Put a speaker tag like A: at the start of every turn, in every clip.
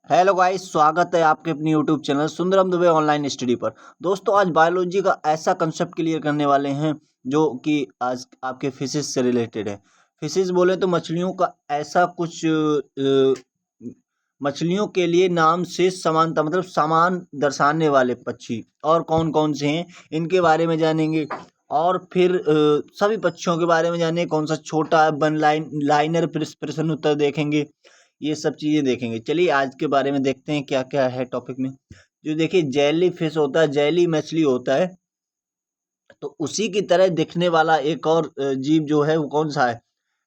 A: Hello guys, स्वागत है आपके अपनी YouTube channel Sundaram Dubey online study पर। दोस्तों, आज बायोलॉजी का ऐसा कंसेप्ट क्लियर करने वाले हैं जो कि आज आपके फिशिस से रिलेटेड है। फिशिस बोले तो मछलियों का ऐसा कुछ मछलियों के लिए नाम से समानता मतलब समान दर्शाने वाले पक्षी और कौन कौन से हैं इनके बारे में जानेंगे। और फिर सभी पक्षियों के बारे में जानेंगे, कौन सा छोटा है वन लाइनर प्रश्न उत्तर देखेंगे। ये सब चीज़ें देखेंगे। चलिए आज के बारे में देखते हैं क्या क्या है टॉपिक में। जो देखिए जेली फिश होता है, जेली मछली होता है, तो उसी की तरह दिखने वाला एक और जीव जो है वो कौन सा है?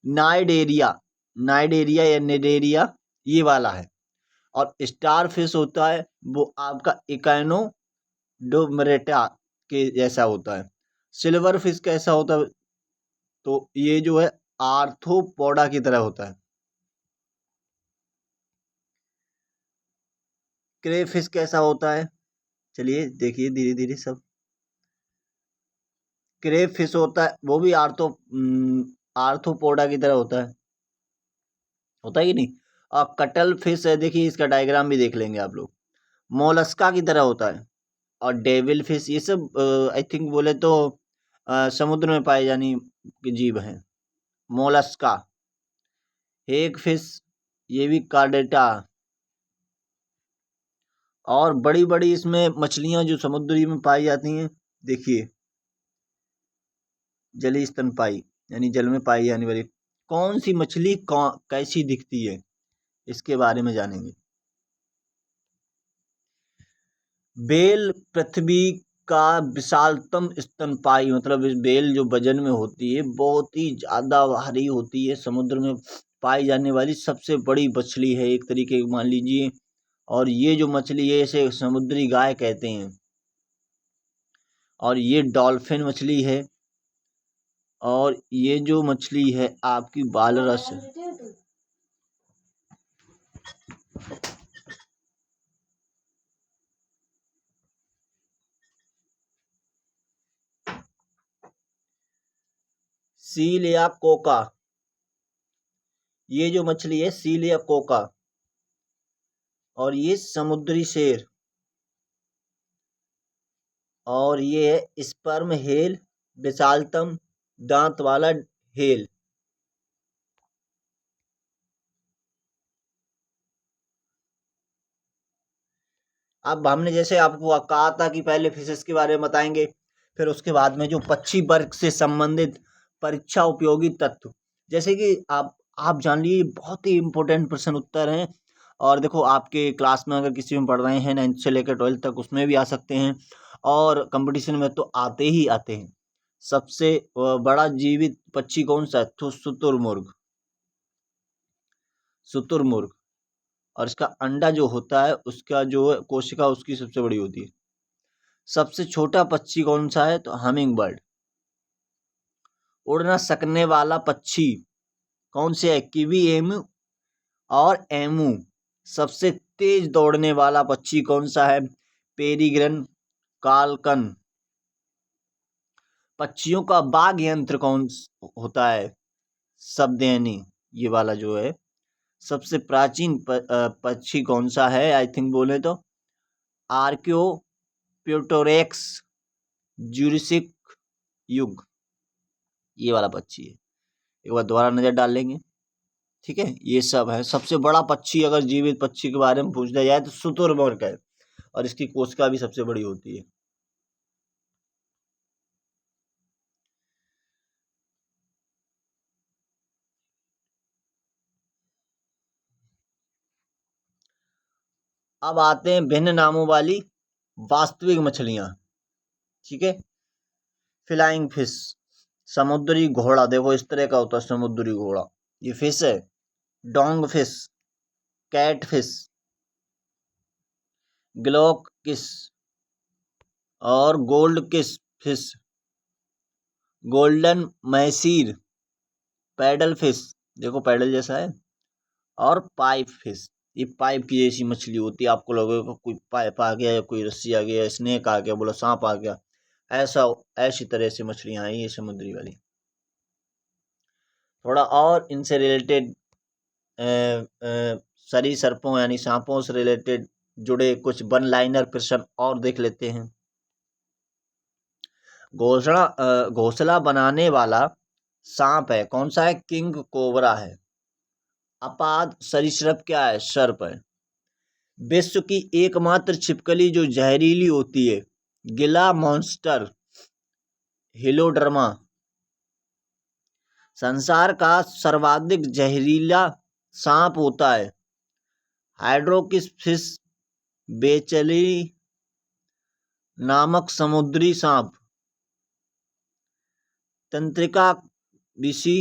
A: नाइडेरिया। नाइडेरिया या नेडेरिया, ये वाला है। और स्टार फिश होता है वो आपका इकाइनोडोर्मेटा के जैसा होता है। सिल्वर फिश कैसा होता है? तो ये जो है आर्थ्रोपोडा की तरह होता है। क्रेफिश कैसा होता है? चलिए देखिए धीरे धीरे सब। क्रेप फिश होता है वो भी आर्थ्रोपोडा की तरह होता है कि नहीं। और कटल फिश है, देखिए इसका डायग्राम भी देख लेंगे आप लोग, मोलस्का की तरह होता है। और डेविल फिश ये सब आई थिंक बोले तो समुद्र में पाए जाने के जीव हैं। मोलस्का, हेग फिश, ये भी कार्डेटा। और बड़ी बड़ी इसमें मछलियां जो समुद्री में पाई जाती हैं, देखिए जलीय स्तनपाई यानी जल में पाई जाने वाली कौन सी मछली कैसी दिखती है, इसके बारे में जानेंगे। बेल पृथ्वी का विशालतम स्तनपाई, मतलब इस बेल जो वजन में होती है बहुत ही ज्यादा भारी होती है, समुद्र में पाई जाने वाली सबसे बड़ी मछली है एक तरीके की मान लीजिए। और ये जो मछली है इसे समुद्री गाय कहते हैं। और ये डॉल्फिन मछली है। और ये जो मछली है आपकी बालरस है। सील या कोका, ये जो मछली है सील या कोका। और ये समुद्री शेर। और ये है स्पर्म हेल, विशालतम दांत वाला हेल। अब हमने जैसे आपको कहा था कि पहले फिशेस के बारे में बताएंगे, फिर उसके बाद में जो पक्षी वर्ग से संबंधित परीक्षा उपयोगी तत्व, जैसे कि आप जान लीजिए बहुत ही इंपॉर्टेंट प्रश्न उत्तर हैं। और देखो आपके क्लास में अगर किसी में पढ़ रहे हैं 9th से लेकर 12th तक, उसमें भी आ सकते हैं। और कंपटीशन में तो आते ही आते हैं। सबसे बड़ा जीवित पक्षी कौन सा है? तो शुतुरमुर्ग। शुतुरमुर्ग। और इसका अंडा जो होता है उसका जो है कोशिका उसकी सबसे बड़ी होती है। सबसे छोटा पक्षी कौन सा है? तो हमिंग बर्ड। उड़ ना सकने वाला पक्षी कौन से है? किवी एमू और एमू। सबसे तेज दौड़ने वाला पक्षी कौन सा है? पेरिग्रन कालकन। पक्षियों का बाघ यंत्र होता है? शब्दयनी, ये वाला जो है। सबसे प्राचीन पक्षी कौन सा है? आई थिंक बोले तो आर्क्यो प्यूटोरेक्स ज्यूरिसिक युग, ये वाला पक्षी है। एक बार दोबारा नजर डाल लेंगे। ठीक है, ये सब है। सबसे बड़ा पक्षी अगर जीवित पक्षी के बारे में पूछा जाए तो शुतुरमुर्ग है। और इसकी कोशिका भी सबसे बड़ी होती है। अब आते हैं भिन्न नामों वाली वास्तविक मछलियां। ठीक है, फ्लाइंग फिश, समुद्री घोड़ा, देखो इस तरह का होता है समुद्री घोड़ा, ये फिश है। डोंग फिश, कैट फिश, ग्लोक किस, और गोल्ड किस fish, golden mahseer, paddle fish, देखो पैडल जैसा है। और पाइप फिश, ये पाइप की जैसी मछली होती है। आपको लगेगा कोई पाइप आ गया या कोई रस्सी आ गया, स्नेक आ गया, बोला सांप आ गया, ऐसा ऐसी तरह से मछलियां आई ये समुद्री वाली। थोड़ा और इनसे रिलेटेड सरीसृपों यानी सांपों से रिलेटेड जुड़े कुछ वन लाइनर प्रश्न और देख लेते हैं। घोंसला बनाने वाला सांप है, कौन सा है? किंग कोबरा है। अपाद सरीसृप क्या है? सर्प है। विश्व की एकमात्र छिपकली जो जहरीली होती है, गिला मॉन्स्टर हिलोडर्मा। संसार का सर्वाधिक जहरीला सांप होता है, हाइड्रोकिस फिश बेचली नामक समुद्री सांप। तंत्रिका विषी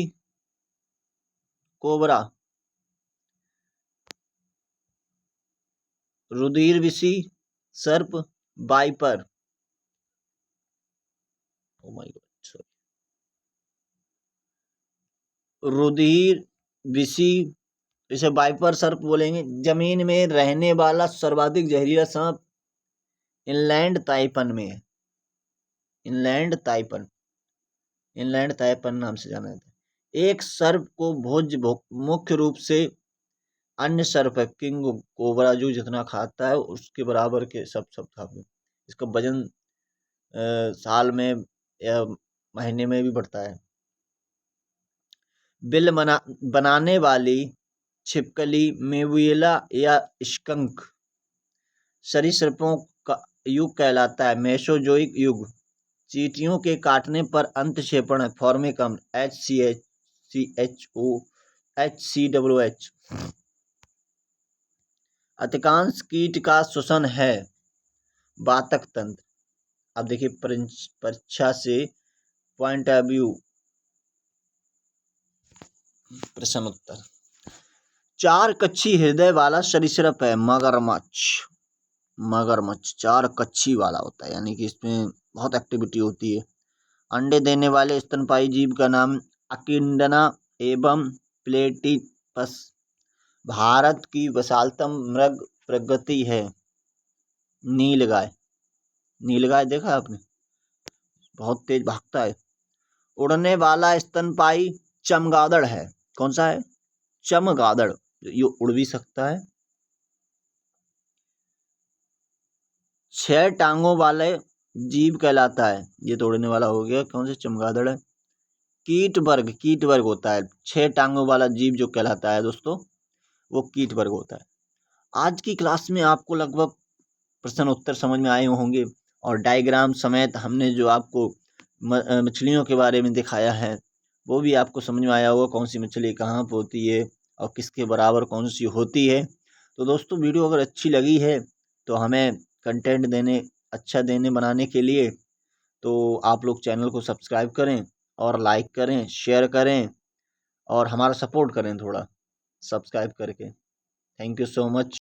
A: कोबरा, रुधिर विषी सर्प viper. Oh my god, sorry. रुधिर विषी, इसे वाइपर सर्प बोलेंगे। जमीन में रहने वाला सर्वाधिक जहरीला सांप इनलैंड ताइपन में है। इनलैंड ताइपन नाम से जाना जाता है। एक सर्प को भोज्य मुख्य रूप से अन्य सर्प है, किंग कोबरा जो जितना खाता है उसके बराबर के सब खाते हैं। इसका वजन साल में या महीने में भी बढ़ता है। बिल बनाने वाली छिपकली मेबुएला या स्कंक सरीसृपों का युग कहलाता है, मेसोजोइक युग। चींटियों के काटने पर अंतःक्षेपण है, फॉर्मिक अम्ल HCHOHCOH। अधिकांश कीट का श्वसन है, वातक तंत्र। अब देखिए परीक्षा से पॉइंट ऑफ व्यू प्रश्न उत्तर। 4 कच्छी हृदय वाला सरीसृप है, मगरमच्छ। 4 कच्छी वाला होता है, यानी कि इसमें बहुत एक्टिविटी होती है। अंडे देने वाले स्तनपायी जीव का नाम अकिंडना एवं प्लेटिपस। भारत की विशालतम मृग प्रगति है, नीलगाय। नीलगाय देखा आपने, बहुत तेज भागता है। उड़ने वाला स्तनपायी चमगादड़ है, कौन सा है? चमगादड़, ये उड़ भी सकता है। 6 टांगों वाले जीव कहलाता है, ये तो उड़ने वाला हो गया, कौन से? चमगादड़ है। कीट वर्ग होता है, 6 टांगों वाला जीव जो कहलाता है दोस्तों, वो कीट वर्ग होता है। आज की क्लास में आपको लगभग प्रश्न उत्तर समझ में आए होंगे, और डायग्राम समेत हमने जो आपको मछलियों के बारे में दिखाया है वो भी आपको समझ में आया होगा, कौन सी मछली कहाँ पर होती है और किसके बराबर कौन सी होती है। तो दोस्तों वीडियो अगर अच्छी लगी है तो हमें कंटेंट देने बनाने के लिए तो आप लोग चैनल को सब्सक्राइब करें और लाइक करें, शेयर करें और हमारा सपोर्ट करें थोड़ा सब्सक्राइब करके। Thank you so much.